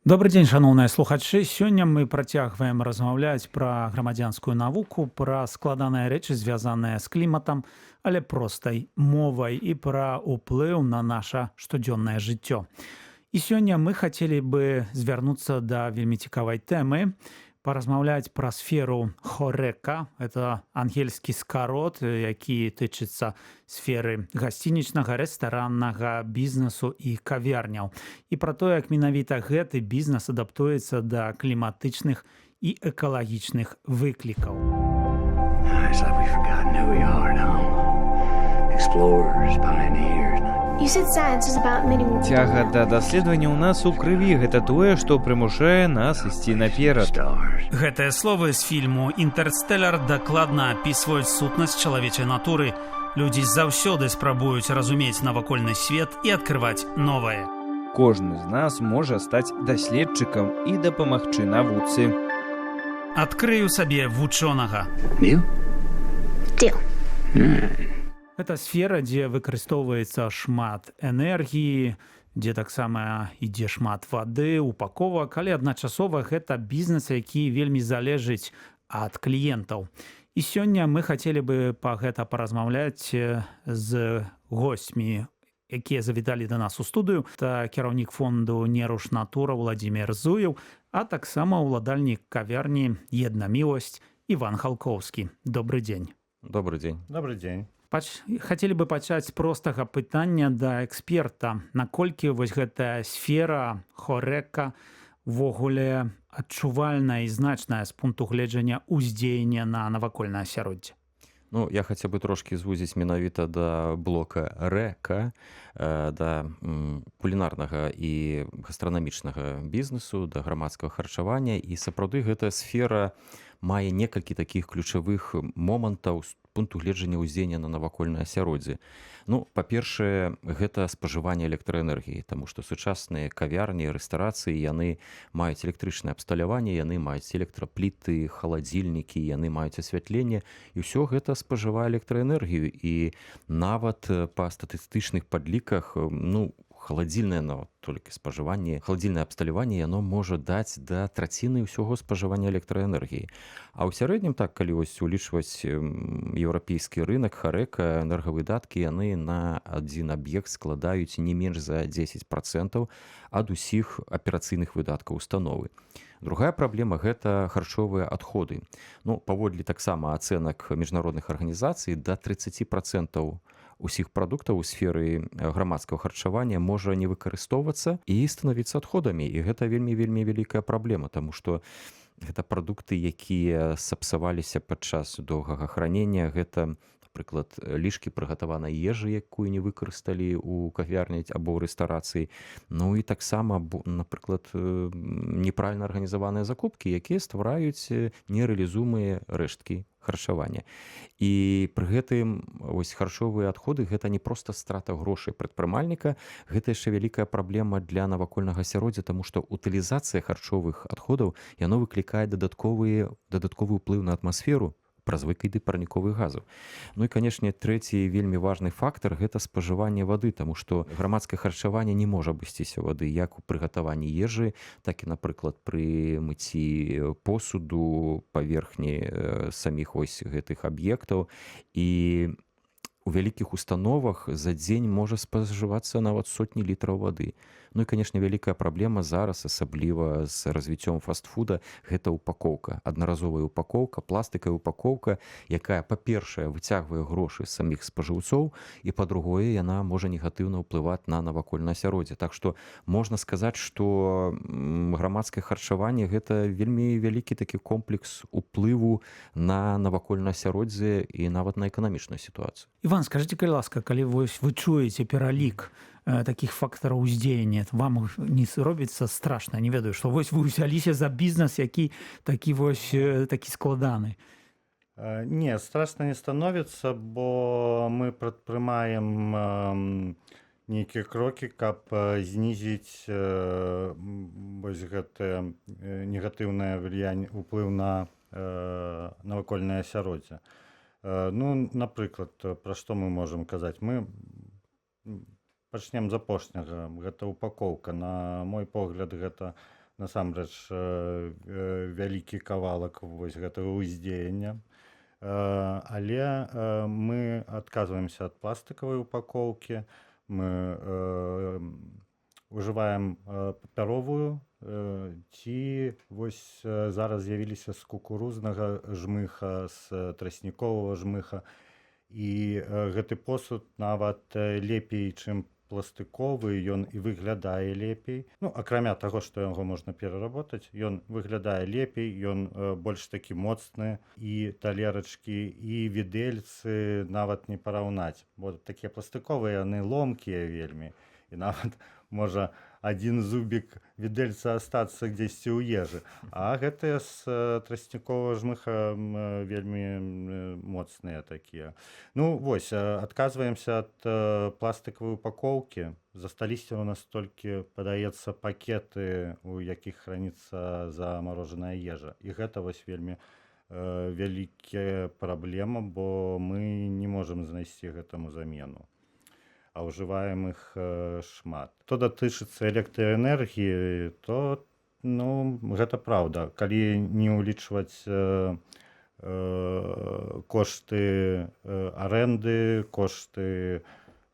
Добрый дзень, шаноўныя слухачы. Сёння мы працягваем размаўляць пра грамадзянскую навуку, пра складаныя рэчы, звязаныя з кліматам, але простай мовай і пра ўплыў на наша штодзённае жыццё. І сёння мы хацелі бы звярнуцца да вельмі цікавай тэмы, паразмаўляць пра сферу хорэка. Это ангельскі скарот, які тычыцца сферы гасцінічнага, рэстараннага бізнесу і кавярняў. І пра тое, як менавіта гэты бізнес адаптуецца да кліматычных і экалагічных выклікаў. It's like we've forgotten who we are now. Explorers, pioneers. You said science is about meeting Цяга да даследавання ў нас у крыві гэта тое, што прымушае нас ісці наперад. Stars. Гэтыя словы з фільму «Інтэрстэлар» дакладна апісваюць сутнасць чалавечай натуры. Людзі заўсёды спрабуюць разумець навакольны свет і адкрываць новае. Кожны з нас можа стаць даследчыкам і дапамагчы навуцы. Адкрыю сабе вучонага. You? deal. Гэта сфера, дзе выкарыстоўваецца шмат энергіі, дзе таксама ідзе шмат вады, упаковак, але адначасова гэта бізнес, які вельмі залежыць ад кліентаў. І сёння мы хацелі бы па гэта паразмаўляць з госцьмі, якія завіталі да нас у студыю. Это кіраўнік фонду «Неруш Натура» Владзімір Зуеў, а таксама ўладальнік кавярні «Една міласць» Іван Халкоўскі. Добры дзень. Добрый день. Добрый день. Хацелі бы пачаць з простага пытання да эксперта. Наколькі вось гэтая сфера хорэка ввогуле адчувальная і значная з пункту гледжання ўздзеяння на навакольнае асяроддзе? Ну, я хацеў бы трошкі звузіць менавіта да блока рэка, да кулінарнага і гастранамічнага бізнесу, да грамадскага харчавання. І сапраўды гэтая сфера мае некалькі такіх ключавых момантаў з пункту гледжання ўздзеяння на навакольнае асяроддзе. Ну, па-першае, гэта спажыванне электраэнергіі, таму што сучасныя кавярні, рэстарацыі, яны маюць электрычнае абсталяванне, яны маюць электрапліты, халадзільнікі, яны маюць асвятленне, і ўсё гэта спажывае электраэнергію. І нават па статыстычных падліках, халадзільнае нават толькі спажыванне, халадзільнае абсталяванне, яно можа даць да траціны ўсяго спажывання электраэнергіі. А ў сярэднім, так, калі вось улічваць еўрапейскі рынак, хорэка, энергавыдаткі, яны на адзін аб'ект складаюць не менш за 10% ад усіх аперацыйных выдаткаў установы. Другая праблема – гэта харчовыя адходы. Паводле таксама ацэнак міжнародных арганізацый, да 30% усіх прадуктаў у сферы грамадскага харчавання можа не выкарыстоўвацца і станавіцца адходамі. І гэта вельмі вялікая праблема, таму што гэта прадукты, якія сапсаваліся падчас доўгага хранення, гэта, напрыклад, лішкі прыгатаванай ежы, якую не выкарысталі ў кавярні або ў рэстарацыі. Ну і таксама, напрыклад, неправільна арганізаваныя закупкі, якія ствараюць нерэалізуемыя рэшткі харчавання. І пры гэтым вось харчовыя адходы гэта не проста страта грошай прадпрымальніка, гэта яшчэ вялікая праблема для навакольнага асяроддзя, таму што утылізацыя харчовых адходаў яно выклікае дадатковы ўплыў на атмасферу праз выкіды парніковых газаў. Ну і, канешне, трэці вельмі важны фактар – гэта спажыванне вады, таму што грамадскае харчаванне не можа абысціся вады як у прыгатаванні ежы, так і, напрыклад, пры мыцці посуду, паверхні саміх ось гэтых аб'ектаў. І у вялікіх установах за дзень можа спажывацца нават сотні літраў вады. Ну і, канешне, вялікая праблема зараз, асабліва з развіццём фастфуда, гэта упакоўка. Аднаразовая упакоўка, пластыкавая упакоўка, якая, па-першае, выцягвае грошы з саміх спажыўцоў, і, па-другое, яна можа негатыўна ўплываць на навакольнае асяроддзе. Так што можна сказаць, што грамадскае харчаванне гэта вельмі вялікі такі комплекс уплыву на навакольнае асяроддзе і нават на эканамічную сітуацыю. Іван, скажыце, калі ласка, калі вы чуеце пералік такіх фактараў уздзеяння, вам не робіцца страшна, не ведаю, што вось вы ўзяліся за бізнес, які такі складаны. Не, страшна не становіцца, бо мы прадпрымаем нейкія крокі, каб знізіць вось гэтае негатыўнае ўплыў на навакольнае асяроддзе. Напрыклад, пра што мы можам казаць? Мы пачнем з апошняга. Гэта упакоўка. На мой погляд, гэта насамрэч вялікі кавалак вось гэтага ўздзеяння. Але мы адказваемся ад пластыкавай упакоўкі, мы ўжываем папяровую, ці вось зараз з'явіліся з кукурузнага жмыха, з трасніковага жмыха. І гэты посуд нават лепей, чым пластыковы, ён і выглядае лепей. Ну, акрамя таго, што яго можна пераработаць, ён выглядае лепей, ён больш такі моцны, і талерачкі, і відэльцы нават не параўнаць. Бо такія пластыковыя, яны ломкія вельмі. І нават можа адзін зубік відэльца астацца дзесьці ў ежы. А гэтыя з трасніковага жмыха вельмі моцныя такія. Ну, вось, адказваемся ад пластыкавай упакоўкі. Засталіся ў нас толькі, падаецца, пакеты, у якіх храніцца замарожаная ежа. І гэта вось вельмі вялікая праблема, бо мы не можам знайсці гэтаму замену. А ўжываем іх шмат. Што датычыцца электраэнергіі, то гэта праўда. Калі не ўлічваць кошты арэнды, кошты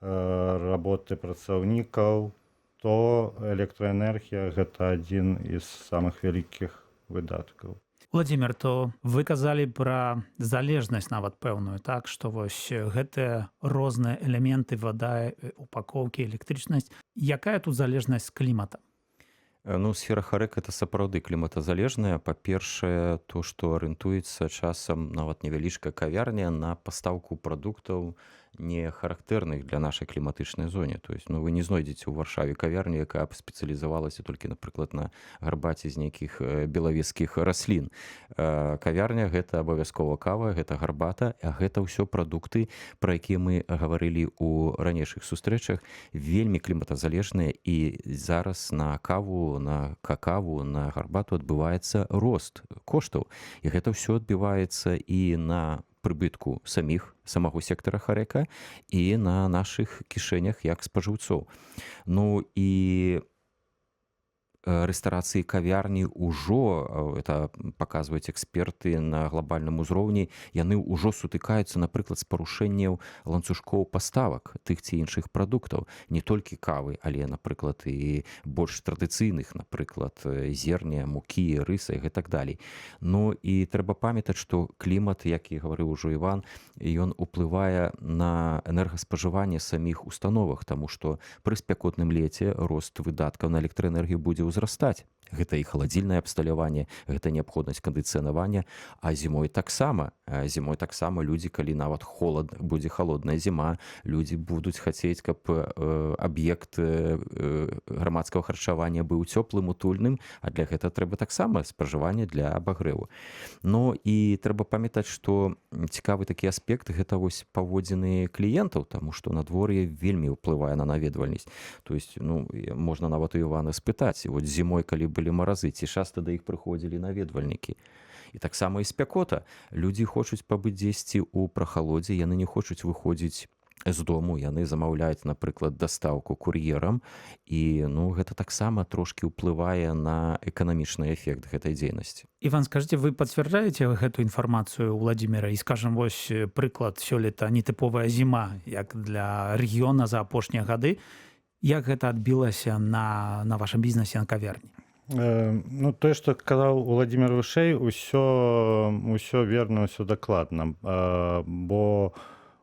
работы працаўнікаў, то электраэнергія гэта адзін з самых вялікіх выдаткаў. Владимир, то вы казалі пра залежнасць нават пэўную, так, што вось гэтыя розныя элементы, вада, упакоўкі, электрычнасць. Якая тут залежнасць клімата? Ну, сфера харэк это сапраўды кліматазалежная. Па-першае, то, што арыентуецца часам нават невялічкая кавярня на пастаўку прадуктаў не характэрных для нашай кліматычнай зоне. То есть, вы не знойдзеце ў Варшаве кавярню, якая б спецыялізавалася толькі, напрыклад, на гарбаце з нейкіх белавескіх раслін. Кавярня гэта абавязкова кава, гэта гарбата, а гэта ўсё прадукты, пра якія мы гаварылі ў ранейшых сустрэчах, вельмі кліматазалежныя, і зараз на каву, на какаву, на гарбату адбываецца рост коштаў. І гэта ўсё адбіваецца і на прыбытку самого сектара харэка, і на нашых кішэнях як спажыўцоў. Ну і рэстарацыі кавярні ўжо, это паказваюць эксперты на глобальным узроўні, яны ўжо сутыкаюцца, напрыклад, з парушэнняў ланцужкоў паставак тых ці іншых прадуктаў, не толькі кавы, але, напрыклад, і больш традыцыйных, напрыклад, зерня, мукі, рыса і гэтак далей. Ну і трэба памятаць, што клімат, як і гаварыў ужо Іван, ён уплывае на энергаспажыванне саміх установах, таму што пры спякотным леце рост выдаткаў на электраэнергію будзе ўзрастаць. Гэта і халадзільнае абсталяванне, гэта неабходнасць кандыцыянавання, а зімой таксама. Зімой таксама людзі, калі нават будзе халодная зіма, людзі будуць хацець, каб аб'ект грамадскага харчавання быў цёплым, утульным, а для гэта трэба таксама спажыванне для абагрэву. Ну і трэба памятаць, што цікавы такі аспект, гэта вось паводзіны кліентаў, таму што надвор'е вельмі ўплывае на наведвальнасць. То есть, можна нават у Івана спытаць, вот зімой, калі былі маразы, ці часта да іх прыходзілі наведвальнікі. І таксама і спякота. Людзі хочуць пабыць дзесьці ў прахалодзе, яны не хочуць выходзіць з дому, яны замаўляюць, напрыклад, дастаўку кур'ерам, і гэта таксама трошкі ўплывае на эканамічны эфект гэтай дзейнасці. Іван, скажыце, вы пацвярджаеце гэту інфармацыю Владимира? І, скажам, вось прыклад, сёлета нетыповая зіма, як для рэгіёна за апошнія гады. Як гэта адбілася на вашым бізнесе, на кавярні? Тое, што казаў Владимир вышэй, усё верна, усё дакладна. Бо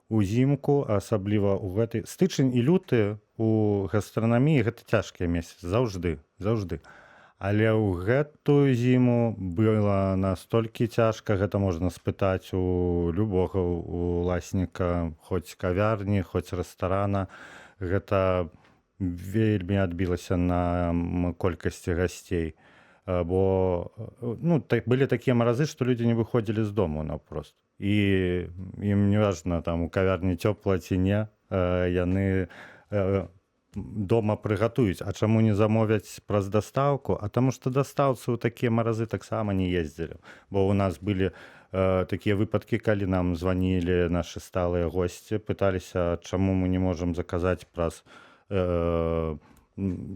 узімку, асабліва ў гэтай стычань і люты у гастранаміі гэта цяжкія месяцы, заўжды. Але ў гэтую зіму было настолькі цяжка, гэта можна спытаць у любога уласніка, хоць кавярні, хоць рэстарана. Гэта вельмі адбілася на колькасці гасцей. Бо былі такія маразы, што людзі не выходзілі з дому наўпрост. І ім не важна, там у кавярні цёпла ці не, яны дома прыгатуюць. А чаму не замовяць праз дастаўку? А таму што дастаўцы ў такія маразы таксама не ездзілі. Бо ў нас былі такія выпадкі, калі нам званілі нашы сталыя госці, пыталіся, чаму мы не можам заказаць праз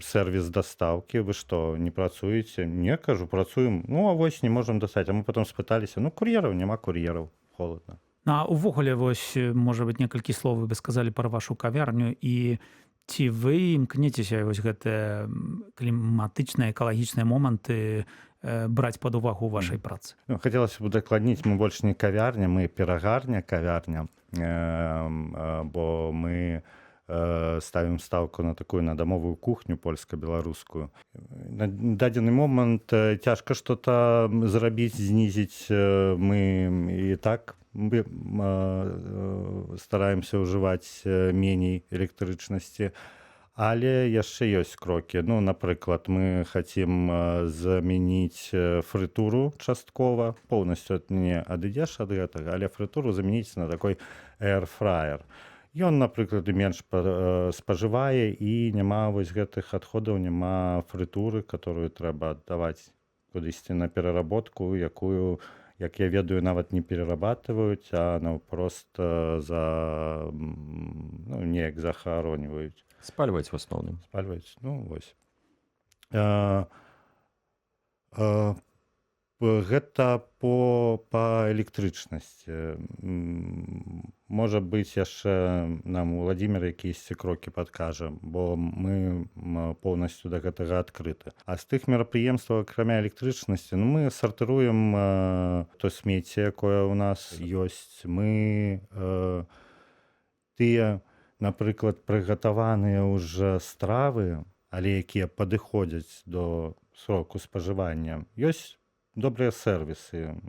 сервіс доставки, вы што, не працуеце? Не, кажу, працуем. Ну, а вось не можам дастаць. А мы потом спыталіся, ну, кур'ераў няма кур'ераў, холодна. А увогуле вось можа быць некалькі слоў вы бы сказалі пра вашу кавярню і ці вы імкнецеся вось гэтыя кліматычныя экалагічныя моманты браць пад увагу ў вашай працы? Ну, хацелася б удакладніць, мы больш не кавярня, мы перагарня кавярня, бо мы ставім стаўку на такую на дамовую кухню польска-беларускую. На дадзены момант цяжка што-то зрабіць, знізіць. Мы і так стараемся ўжываць меней электрычнасці, але яшчэ ёсць крокі. Ну, напрыклад, мы хацім замяніць фрытуру часткова, поўнасцю не адыдзеш ад гэтага, але фрытуру замяніць на такой air-fryer. Ён, напрыклад, і менш спажывае, і няма вось гэтых адходаў, няма фрытуры, которую трэба аддаваць кудысьці на пераработку, якую, як я ведаю, нават не перарабатываюць, а наўпрост неяк захароніваюць. Спальваць в асноўным. Спальваць, ну, вось. Гэта па электрычнасці. Можа быць, яшчэ нам Владзімир якісь крокі падкажа, бо мы поўнасцю да гэтага адкрыты. А з тых мерапрыемстваў, акрамя электрычнасці, ну, мы сартыруем то смецце, якое ў нас ёсць. Мы тыя, напрыклад, прыгатаваныя ўжо стравы, але якія падыходзяць до сроку спажывання. Ёсць добрыя сервісы,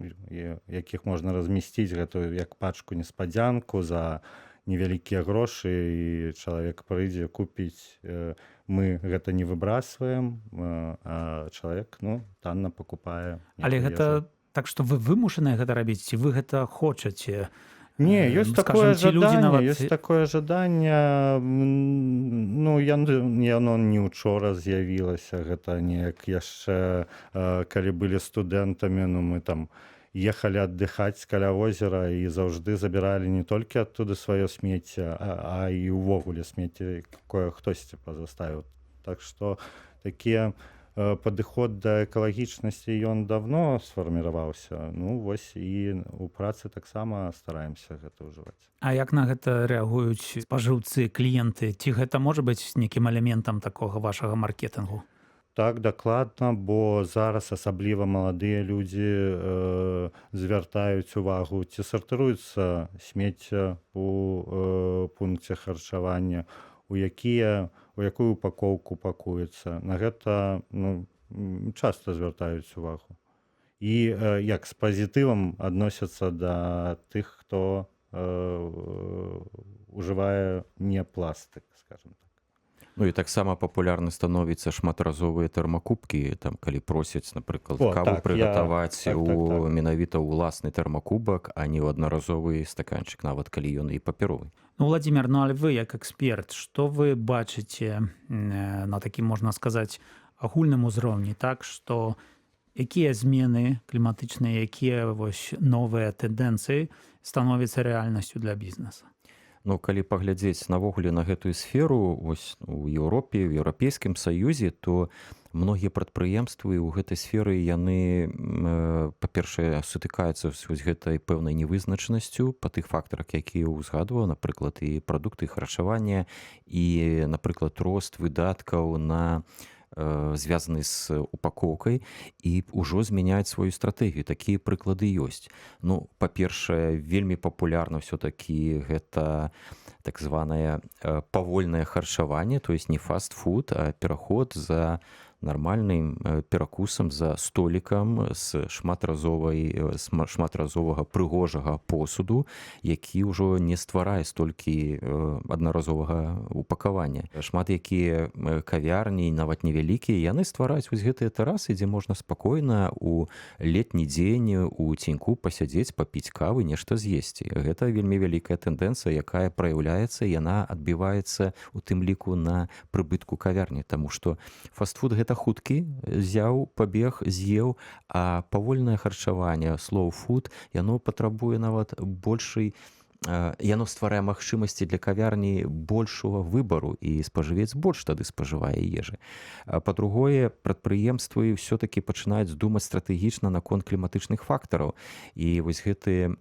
якіх можна размясціць гэтую як пачку неспадзянку за невялікія грошы, і чалавек прыйдзе купіць. Мы гэта не выбрасваем, а чалавек, ну, танна пакупае. Але гэта так, што вы вымушаныя гэта рабіць, ці вы гэта хочаце? Не, ёсць такое жаданне, ёсць такое жаданне. Ну, яно не учора з'явілася, гэта неяк яшчэ, калі былі студэнтамі, ну, мы там ехалі аддыхаць каля возера і заўжды забіралі не толькі адтуды сваё смецце, а і ўвогуле смецце, якое хтосьці пазаставіў. Так што такія падыход да экалагічнасці, ён давно сфарміраваўся. Ну, вось і ў працы таксама стараемся гэта ўжываць. А як на гэта рэагуюць спажыўцы, кліенты? Ці гэта можа быць нейкім элементам такога вашага маркетынгу? Так, дакладна, бо зараз асабліва маладыя людзі звяртаюць увагу, ці сартыруецца смецце у пункце харчавання, у якую упакоўку пакуецца. На гэта, ну, часта звяртаюць увагу. І як з пазітывам адносяцца да тых, хто ўжывае не пластык, скажем так. Ну і таксама папулярна становіцца шматразовыя тэрмакубкі, там, калі просяць, напрыклад, каву прыгатаваць менавіта ўласны тэрмакубак, а не ў аднаразовы стаканчык, нават калі ён і папяровы. Ну, Владзімир, ну, але вы, як эксперт, што вы бачыце на такім, можна сказаць, агульным узроўні, так, што якія змены кліматычныя, якія вось новыя тэндэнцыі становяцца рэальнасцю для бізнеса? Ну, калі паглядзець навогуле на гэтую сферу, вось у Еўропе, в Еўрапейскім Саюзе, то многія прадпрыемствы ў гэтай сферы, яны, па-першае, сутыкаюцца з гэтай пэўнай невызначанасцю па тых фактарах, якія ўзгадваў, напрыклад, і прадукты харчавання, і, напрыклад, рост выдаткаў на звязаны з упакоўкай, і ўжо змяняюць сваю стратэгію. Такія прыклады ёсць. Ну, па-першае, вельмі папулярна ўсё-такі гэта так званае павольнае харчаванне, то есть не фаст-фуд, а пераход за нармальным перакусам, за столікам з шматразовага прыгожага посуду, які ўжо не стварае столькі аднаразовага упакавання. Шмат якія кавярні, нават невялікія, яны ствараюць вось гэтыя тэрасы, дзе можна спакойна у летні дзень у ценьку пасядзець, папіць кавы, нешта з'есці. Гэта вельмі вялікая тэндэнцыя, якая праяўляецца, яна адбіваецца у тым ліку на прыбытку кавярні, таму што фастфуд гэта хуткі, з'яў, пабег, з'еў, а павольнае харчаванне, slow food, яно патрабуе нават большай яно стварае магчымасці для кавярні большого выбару, і спажывец больш тады спажывае ежы. Па-другое, прадпрыемствы ўсё-такі пачынаюць думаць стратэгічна наконт кліматычных фактараў. І вось гэтыя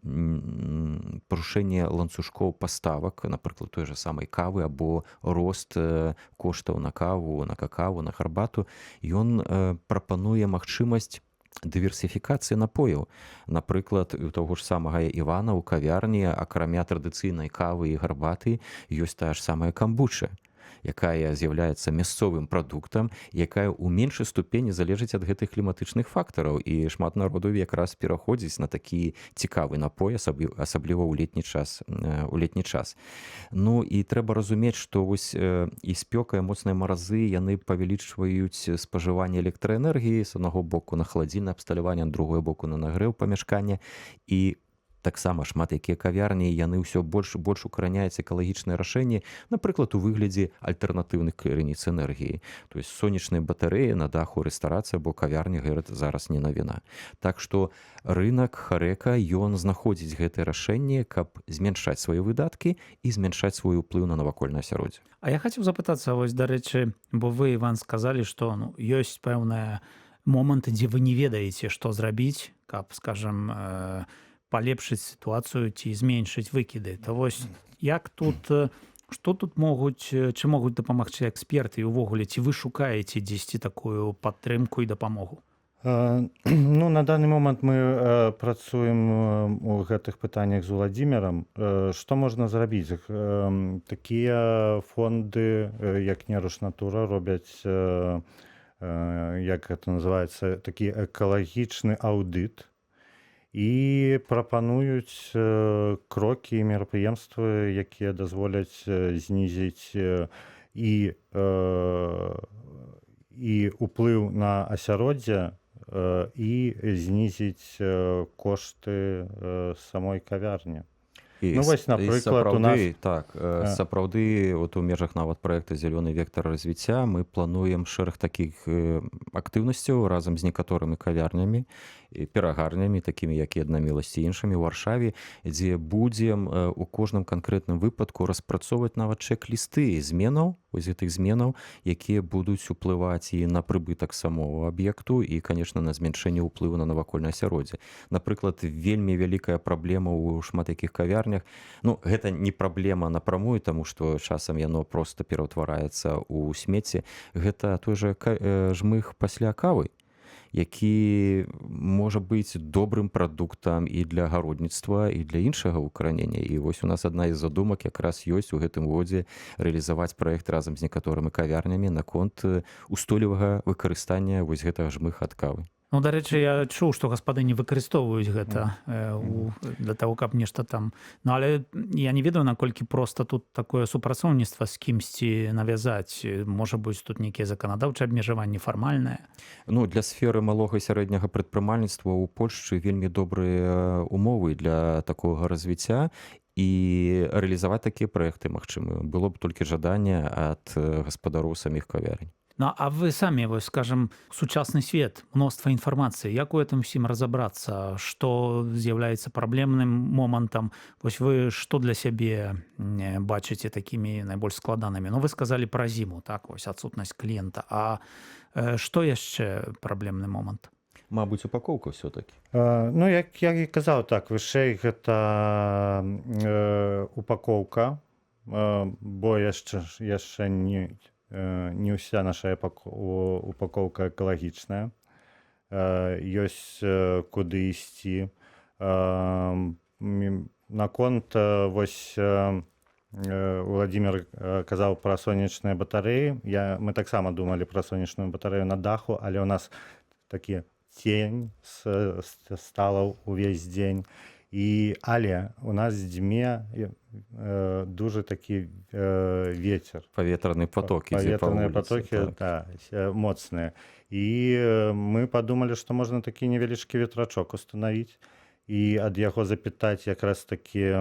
парушэнне ланцужкоў паставак, напрыклад, той же самай кавы або рост коштаў на каву, на какаву, на гарбату, ён прапануе магчымасць дыверсіфікацыі напояў. Напрыклад, у таго ж самага Івана ў кавярні, акрамя традыцыйнай кавы і гарбаты, ёсць тая ж самая камбуча, якая з'яўляецца мясцовым прадуктам, якая ў меншай ступені залежыць ад гэтых кліматычных фактараў. І шмат народу якраз пераходзіць на такі цікавы напой, асабліва ў летні час. Ну і трэба разумець, што вось і спёка, і моцныя маразы, яны павялічваюць спажыванне электраэнергіі з аднаго боку на халадзільнае абсталяванне, з другого боку на нагрэў памяшкання. І таксама шмат якія кавярні, яны ўсё больш укараняюць экалагічныя рашэнні, напрыклад, у выглядзе альтэрнатыўных крыніц энергіі. То есть сонечныя батарэі на даху рэстарацыі або кавярні гэта зараз не навіна. Так што рынак Харэка, ён знаходзіць гэтае рашэнне, каб змяншаць свае выдаткі і змяншаць свой уплыў на навакольнае асяроддзе. А я хацеў запытацца, вось, дарэчы, бо вы, Іван, сказалі, што ёсць пэўныя моманты, дзе вы не ведаеце, што зрабіць, каб, скажам, палепшыць сітуацыю ці зменшыць выкіды. То вось як тут, што тут могуць, ці могуць дапамагчы эксперты, і ўвогуле, ці вы шукаеце дзесьці такую падтрымку і дапамогу? Ну, на данный момент мы працуем у гэтых пытаннях з Уладзімірам. Што можна зрабіць? Такія фонды, як Неруш Натура, робяць, як гэта называецца, такі экалагічны аўдыт, і прапануюць крокі і мерапрыемствы, якія дазволяць знізіць і ўплыў на асяроддзе, і знізіць кошты самой кавярні. Ну, вось, напрыклад, у нас... Сапраўды, от у межах нават праекта «Зялёны вектар развіцця» мы плануем шэраг такіх актыўнасцяў разам з некаторымі кавярнямі, перагарнямі, такімі як і «Адна міласць» і іншымі ў Варшаве, дзе будзем у кожным канкрэтным выпадку распрацоўваць нават чэк-лісты зменаў, вось гэтых зменаў, якія будуць уплываць і на прыбытак самого аб'екту і, конечно, на змяншэнне ўплыву на навакольнае асяроддзе. Напрыклад, вельмі вялікая праблема ў шмат якіх кавярнях. Ну, гэта не праблема напрамую, таму што часам яно проста пераўтвараецца ў смецце. Гэта той жа жмых пасля кавы, які можа быць добрым прадуктам і для гародніцтва, і для іншага ўкаранення. І вось у нас адна з задумак якраз ёсць у гэтым годзе рэалізаваць праект разам з некаторымі кавярнямі наконт устойлівага выкарыстання вось гэтага жмыха ад кавы. Ну, дарэчы, я чуў, што гаспадыні выкарыстоўваюць гэта для таго, каб нешта там. Ну, але я не ведаю, наколькі проста тут такое супрацоўніцтва з кімсьці навязаць. Можа быць, тут нейкія заканадаўчыя абмежаванні фармальныя. Ну, для сферы малога і сярэдняга прадпрымальніцтва ў Польшчы вельмі добрыя умовы для такога развіцця, і рэалізаваць такія праекты магчымы. Было б толькі жаданне ад гаспадароў саміх кавярень. Ну, а вы самі, вось, скажем, сучасны свет, мноства інфармацыі, як у гэтым усім разабрацца, што з'яўляецца праблемным момантам? Вось вы што для сябе бачыце такімі найбольш складанымі? Ну, вы сказалі пра зіму, так, вось адсутнасць кліента. А што яшчэ праблемны момант? Мабыць, упакоўка ўсё-такі. Ну, як я і казаў, так, вышэй гэта упакоўка, бо яшчэ не ўся наша упакоўка экалагічная. Ёсць куды ісці. Наконт, вось, Уладзімір казаў пра сонечныя батарэі. Мы таксама думалі пра сонечную батарэю на даху, але ў нас такі цень стала ўвесь дзень. Але у нас дзьме дуже такі вецер. Паветраныя потокі. Паветраныя потокі, так, моцныя. І мы падумалі, што можна такі невялічкі ветрачок устанавіць і ад яго запітаць якраз такі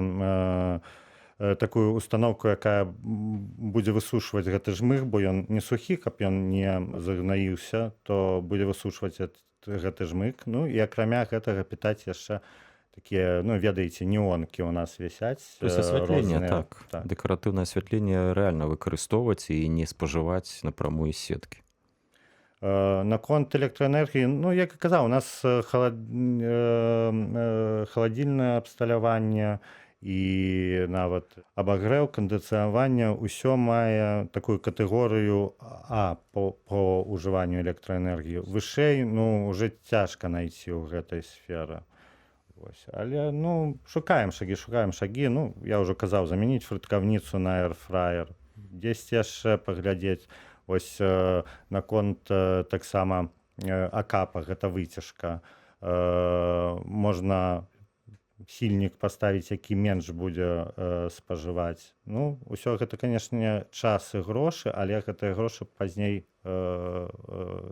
такую установку, якая будзе высушваць гэты жмых, бо ён не сухі, каб ён не загнаіўся, то будзе высушваць гэты жмых. Ну і акрамя гэтага пітаць яшчэ такія, ну, ведаеце, неонкі ў нас вісяць. То есть асвятленне, розныя. так. Дэкаратыўнае асвятленне рэальна выкарыстоўваць і не спажываць напраму з сеткі. Наконт электраэнергіі, ну, як і казаў, у нас халадзільнае абсталяванне і нават абагрэў, кандыцыянаванне, ўсё мае такую катэгорыю А по ўжыванню электраэнергіі. Вышэй, ну, уже цяжка найти ў гэтай сферы. Вось. Але, ну, шукаем шагі. Ну, я ўжо казаў, замяніць фруткавніцу на эрфраер, дзесьці яшчэ паглядзець. Вось наконт таксама акапа, гэта выцяжка. Можна сільнік паставіць, які менш будзе спажываць. Ну, усё гэта, канешне, час і грошы, але гэтыя грошы пазней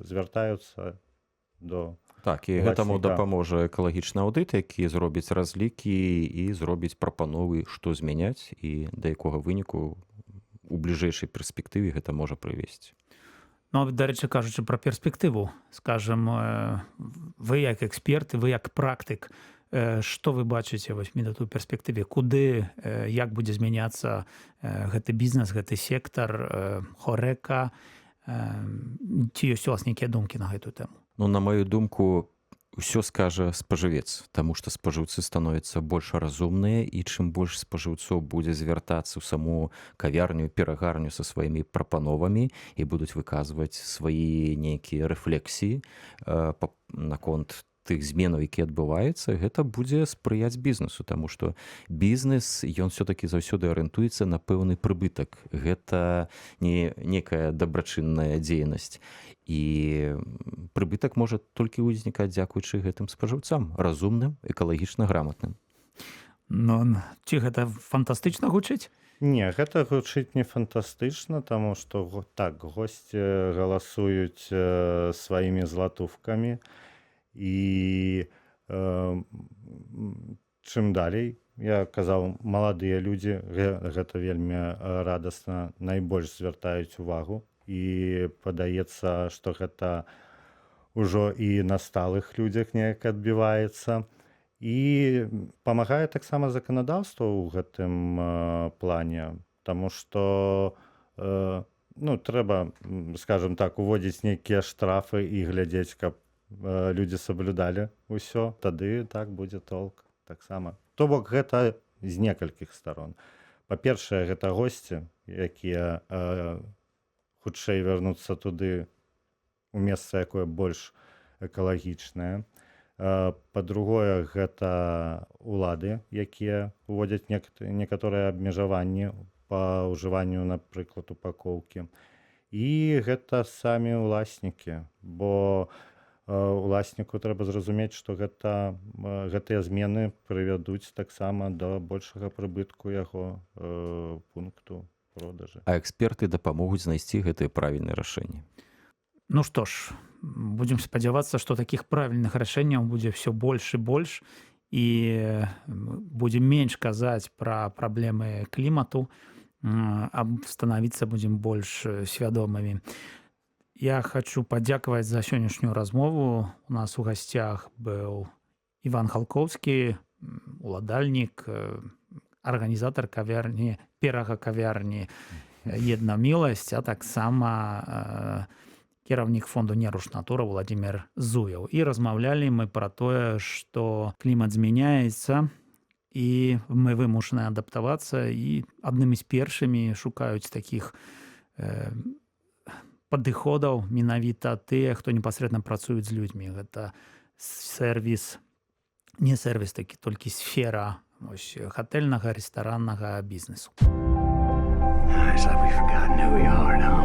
звяртаюцца до Так, і гэтаму дапаможа экалагічны аўдыт, які зробіць разлікі і зробіць прапановы, што змяняць і да якога выніку у бліжэйшай перспектыве гэта можа прывесці. Ну, дарэчы, кажучы пра перспектыву, скажем, вы як эксперт, вы як практык, што вы бачыце вось менавіта ў перспектыве, куды, як будзе змяняцца гэты бізнес, гэты сектар, Хорэка, ці ёсць у вас нейкія думкі на гэтую тэму? Ну, на маю думку, ўсё скажа спажывец, таму што спажыўцы становяцца больш разумныя, і чым больш спажыўцоў будзе звяртацца ў саму кавярню, перагарню са сваімі прапановамі і будуць выказваць свае нейкія рэфлексіі наконт тых зменаў, якія адбываюцца, гэта будзе спрыяць бізнесу, таму што бізнес, ён все-таки заўсёды арыентуецца на пэўны прыбытак. Гэта не некая дабрачынная дзейнасць. І прыбытак можа толькі ўзнікаць дзякуючы гэтым спажыўцам, разумным, экалагічна грамотным. Ну, ці гэта фантастычна гучыць? Не, гэта гучыць не фантастычна, таму што так, госці галасуюць сваімі златувкамі. І чым далей, я казаў, маладыя людзі, гэта вельмі радасна, найбольш звяртаюць увагу. І падаецца, што гэта ўжо і на сталых людзях неяк адбіваецца. І памагае таксама заканадаўства ў гэтым плане, таму што трэба, скажем так, уводзіць нейкія штрафы і глядзець, каб людзі саблюдалі ўсё, тады так будзе толк таксама. То бок гэта з некалькіх старон. Па-першае, гэта госці, якія хутчэй вярнуцца туды у месца, якое больш экалагічнае. Па-другое, гэта улады, якія уводзяць некаторыя абмежаванні па ўжыванню, напрыклад, упакоўкі. І гэта самі ўласнікі, бо уласніку трэба зразумець, што гэтыя змены прывядуць таксама да большага прыбытку яго пункту продажы. А эксперты дапамогуць знайсці гэтыя правільныя рашэнні. Ну што ж, будзем спадзявацца, што такіх правільных рашэнняў будзе ўсё больш і больш, і будзем менш казаць пра праблемы клімату, а станавіцца будзем больш свядомымі. Я хочу падзякаваць за сённяшнюю размову. У нас у гасцях быў Іван Халкоўскі, уладальнік, арганізатар кавярні, перага кавярні «Една міласць», а таксама кіраўнік фонду «Неруш Натура» Владимир Зуяў. І размаўлялі мы пра тое, што клімат змяняецца, і мы вымушаны адаптавацца, і аднымі з першымі шукаюць такіх падыходаў менавіта тыя, хто непасрэдна працуюць з людзьмі. Гэта сервіс, не сервіс такі, толькі сфера гатэльнага, рэстараннага бізнесу. It's like we've forgotten who we are now.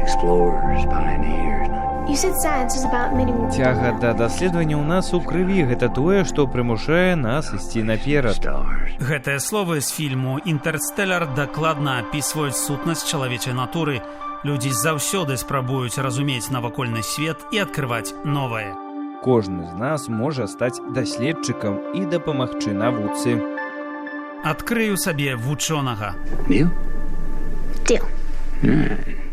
Explorers, pioneers. You said science is about minimum. Цяга да даследавання ў нас у крыві, гэта тое, што прымушае нас ісці наперад. Stars. Гэтыя словы з фільму «Інтэрстэлар» дакладна апісваюць сутнасць чалавечай натуры. Людзі заўсёды спрабуюць разумець навакольны свет і адкрываць новае. Кожны з нас можа стаць даследчыкам і дапамагчы навуцы. Адкрыю сабе вучонага. Deal? Deal. All right.